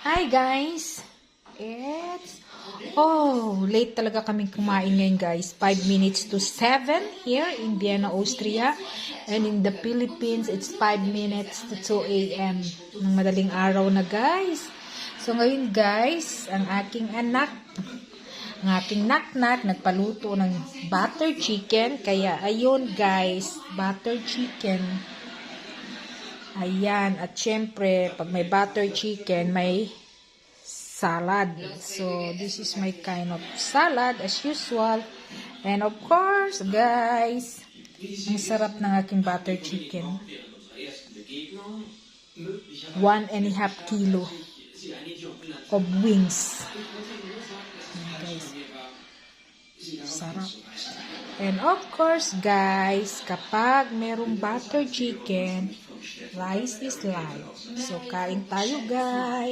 Hi guys! Late talaga kaming kumain ngayon guys. 5 minutes to 7 here in Vienna, Austria. And in the Philippines, it's 5 minutes to 2 a.m. ng madaling araw na guys. So ngayon guys, ang aking naknak, nagpaluto ng butter chicken. Kaya ayun guys, butter chicken. Ayan, at syempre, pag may butter chicken, may salad. So, this is my kind of salad as usual. And of course, guys, ang sarap ng aking butter chicken. 1.5 kilo of wings. Ayan, guys. Sarap. And of course, guys, kapag merong butter chicken, rice is life. So, kain tayo, guys.